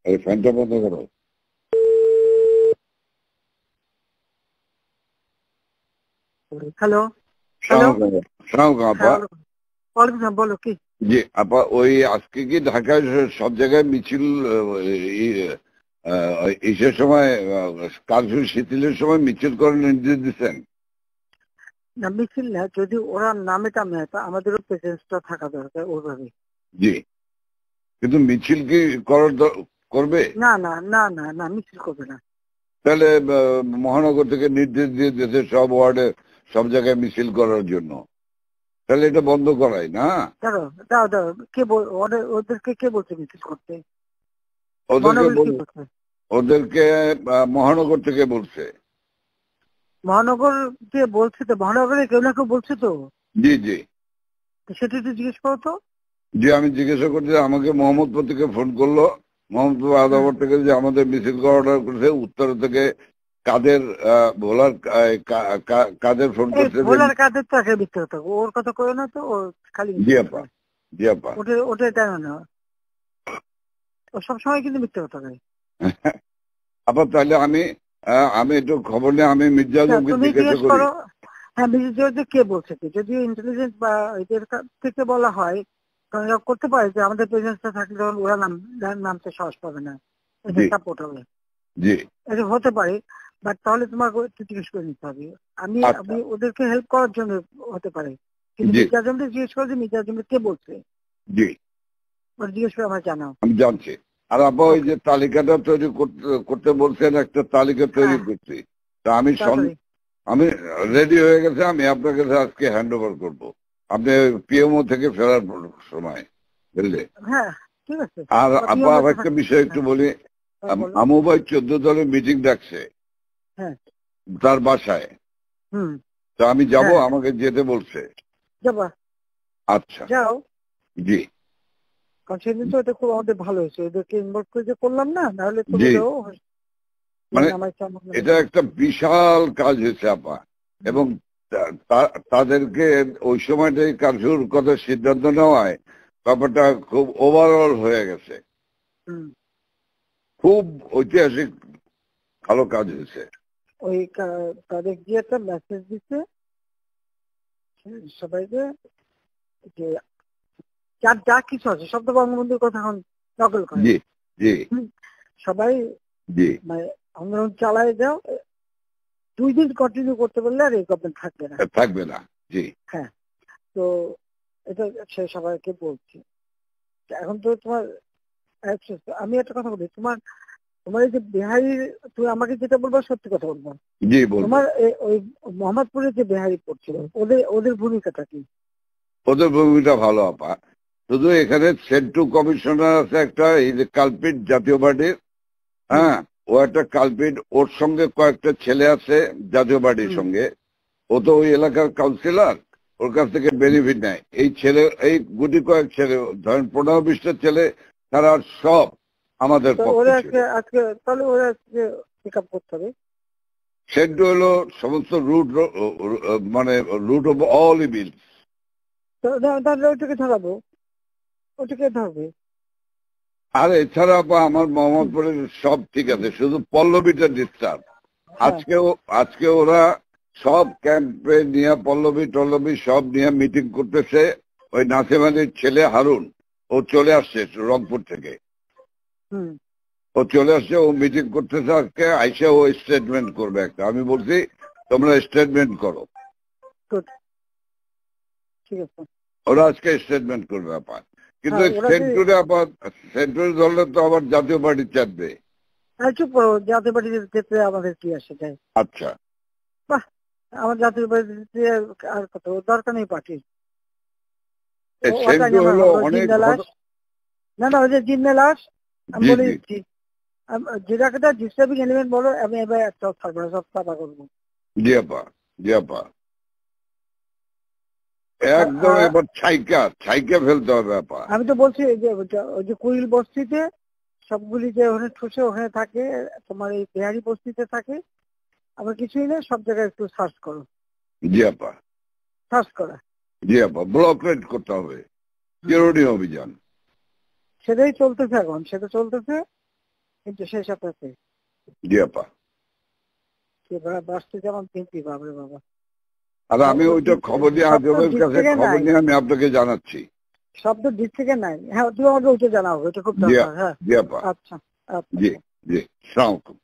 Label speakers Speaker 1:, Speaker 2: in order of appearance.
Speaker 1: আরে ফ্যানটা বন্ধ করো।
Speaker 2: হ্যালো।
Speaker 1: আপা,
Speaker 2: বলো কি?
Speaker 1: জি আপা, ওই আজকে কি ঢাকায় সব জায়গায় মিছিল ইসের সময় কারফিউ শিথিলের সময় মিছিল করার নির্দেশ দিচ্ছেন?
Speaker 2: না, মিছিল না, যদি ওরা নামে টামে আমাদেরও প্রেজেন্সটা থাকা দরকার ওইভাবে।
Speaker 1: জি, কিন্তু মিছিল কি করবে?
Speaker 2: না না না না না, মিছিল করবে না।
Speaker 1: তাহলে মহানগর থেকে নির্দেশ দিয়ে দিয়েছে সব ওয়ার্ডে সব জায়গায় মিছিল করার জন্য, তাহলে এটা বন্ধ করাই না?
Speaker 2: দাঁড়ো দাও দাও, ওদেরকে কে বলছে মিছিল করতে?
Speaker 1: ওদেরকে মহানগর থেকে বলছে।
Speaker 2: মহানগর যে বলছে, তো মহানগরে কেউ না কেউ বলছে তো।
Speaker 1: জি জি
Speaker 2: সেটা একটু জিজ্ঞেস করো তো।
Speaker 1: জি, আমি জিজ্ঞাসা করছি, আমাকে মোহাম্মদপুর থেকে ফোন করলো, মোহাম্মদপুর আদাবর থেকে, যে আমাদের মিছিল অর্ডার করেছে। উত্তর থেকে কাদের ভোলার কাদের ফোন করছে।
Speaker 2: ভোলার কাদের তো একটা মিথ্যে কথা, ওর কথা কই না তো, ওর খালি
Speaker 1: জি আপা, জি আপা।
Speaker 2: ওটা জানো না, ও সবসময় কিন্তু মিথ্যে কথা কয়।
Speaker 1: আপা তাহলে আমি একটু খবর নিয়ে আমি মির্জা আজমকে জিজ্ঞাসা করি।
Speaker 2: হ্যাঁ, মির্জা কে বলছে কি, যদি ইন্টেলিজেন্স বা এদের থেকে বলা হয় তখন করতে পারে যে আমাদের প্রেজেন্সটা থাকলে তখন ওরা নামতে সাহস পাবে না, এটা সাপোর্ট হবে।
Speaker 1: জি,
Speaker 2: এটা হতে পারে, বাট তাহলে তোমাকে একটু জিজ্ঞেস করে নিতে হবে। আমি ওদেরকে হেল্প করার জন্য হতে পারে, কিন্তু মির্জা আজমকে জিজ্ঞেস করে যে মির্জা আজমকে কে বলছে।
Speaker 1: জি,
Speaker 2: জিজ্ঞেস করে আমার জানাও।
Speaker 1: আমি জানছি। আর আপা ওই যে তালিকাটা তৈরি করতে বলছেন, একটা তালিকা তৈরি করছি, তা আমি রেডি হয়ে গেছে, আমি আপনার কাছে আজকে হ্যান্ড ওভার করবো, আপনি পিএমও থেকে ফেরার সময়, বুঝলে?
Speaker 2: হ্যাঁ ঠিক আছে।
Speaker 1: আর আপা আর একটা বিষয় একটু বলি, আমু ভাই 14 দলের মিটিং ডাকছে তার বাসায়, তো আমি যাব, আমাকে যেতে বলছে।
Speaker 2: যাবা?
Speaker 1: আচ্ছা
Speaker 2: যাও।
Speaker 1: জি,
Speaker 2: কারণ সেদিন তো এটা খুব আমাদের ভালো হয়েছে, ওদেরকে ইনভলভ করে যে করলাম না, নাহলে তো
Speaker 1: মানে এটা একটা বিশাল কাজ হয়েছে আপা। এবং তাদেরকে ওই সময়টাই কারফিউর কথা সিদ্ধান্ত নেওয়ায় ব্যাপারটা খুব ওভারঅল হয়ে গেছে, খুব ঐতিহাসিক ভালো কাজ হয়েছে।
Speaker 2: ওই তাদের গিয়ে একটা মেসেজ দিচ্ছে সবাইকে যে যার যা কিছু আছে সব তো বঙ্গবন্ধুর কথা এখন নকল করে।
Speaker 1: জি জি,
Speaker 2: সবাই
Speaker 1: জি,
Speaker 2: মানে আন্দোলন চালায় যাও, 2 দিন কন্টিনিউ করতে পারলে আর এই গভর্নমেন্ট থাকবে না।
Speaker 1: জি
Speaker 2: হ্যাঁ, তো এটা সে সবাইকে বলছি। এখন তো তোমার আমি একটা কথা বলি, তোমার এই যে বিহারি, তুমি আমাকে যেটা বলবো সত্যি কথা বলবো।
Speaker 1: জি,
Speaker 2: তোমার ওই মোহাম্মদপুরে যে বিহারি পড়ছিল, ওদের ভূমিকাটা কি?
Speaker 1: ওদের ভূমিকা ভালো আপা, শুধু এখানে সেন্টু কমিশনার আছে একটা, এই যে কালপিট জাতীয় পার্টির, হ্যাঁ, ও একটা কালপিট, ওর সঙ্গে কয়েকটা ছেলে আছে জাতীয় পার্টির সঙ্গে, ও তো ওই এলাকার কাউন্সিলর, ওর কাছ থেকে বেনিফিট নেয়। এই ছেলে, এই গুটি কয়েক ছেলে, ধরেন 15-20টা ছেলে, তারা সব আমাদের
Speaker 2: আজকে তাহলে ওরা আজকে পিক আপ করতে হবে।
Speaker 1: সেন্টু হলো সমস্ত রুট, মানে রুট অফ অল ইভিল।
Speaker 2: তাহলে ওইটাকে ধরাবো, ওইটাকে ধরবে।
Speaker 1: আর এছাড়া আমার মোহাম্মদপুরের সব ঠিক আছে, শুধু পল্লবীটা ডিস্টার্ব। আজকে ওরা সব ক্যাম্পে নিয়ে পল্লবী সব নিয়ে মিটিং করতেছে। ওই নাসিম আলীর ছেলে হারুন, ও চলে আসছে রংপুর থেকে, ও চলে আসছে, ও মিটিং করতেছে আজকে, আইসে ও স্টেটমেন্ট করবে একটা। আমি বলছি তোমরা স্টেটমেন্ট করো,
Speaker 2: ঠিক আছে,
Speaker 1: ওরা আজকে স্টেটমেন্ট করবে আপাত। কিন্তু সেন্টুরে ধরলে তো আবার জাতীয় পার্টি চাপবে।
Speaker 2: চুপ করো, জাতীয় পার্টির ক্ষেত্রে আমাদের কি আসে যায়?
Speaker 1: আচ্ছা,
Speaker 2: বাহ, আমার জাতীয় পার্টিতে আর কত দরকার নেই পার্টির। না ওই যে জিন্না লাশ, আমি বলে দিচ্ছি, যেটা ডিস্টার্বিং এলিমেন্ট বলো, আমি এবার একটা থাকবো না, সব সাফা করবো।
Speaker 1: জি আপা, জি আপা, একদম এবার ছাইকা ফেলতে হবে আপা।
Speaker 2: আমি তো বলছি ওই যে কুইল বস্তিতে সবগুলি যে ওখানে ঠুসে ওখানে থাকে, তোমার এই বিহারি বস্তিতে থাকে, আবার কিছুই নেই, সব জায়গায় একটু সার্চ করো।
Speaker 1: জি আপা,
Speaker 2: সার্চ করা।
Speaker 1: জি আপা, ব্লক রেড করতে হবে, চিরুনি অভিযান,
Speaker 2: সেটাই চলতেছে এখন, সেটা চলতেছে। কিন্তু সেই সাথে আছে
Speaker 1: জি আপা।
Speaker 2: বাঁচতে যেমন কিনতে বাবরে বাবা।
Speaker 1: আর আমি ওইটা খবর নিয়ে আজবের কাছে খবর নিয়ে আমি আপনাকে জানাচ্ছি।
Speaker 2: শব্দ দিক থেকে নাই। হ্যাঁ তুমি আমাকে ওইটা জানাও, এটা খুব দরকার। হ্যাঁ
Speaker 1: জি আপা।
Speaker 2: আচ্ছা আচ্ছা
Speaker 1: জি জি, আসসালামু আলাইকুম।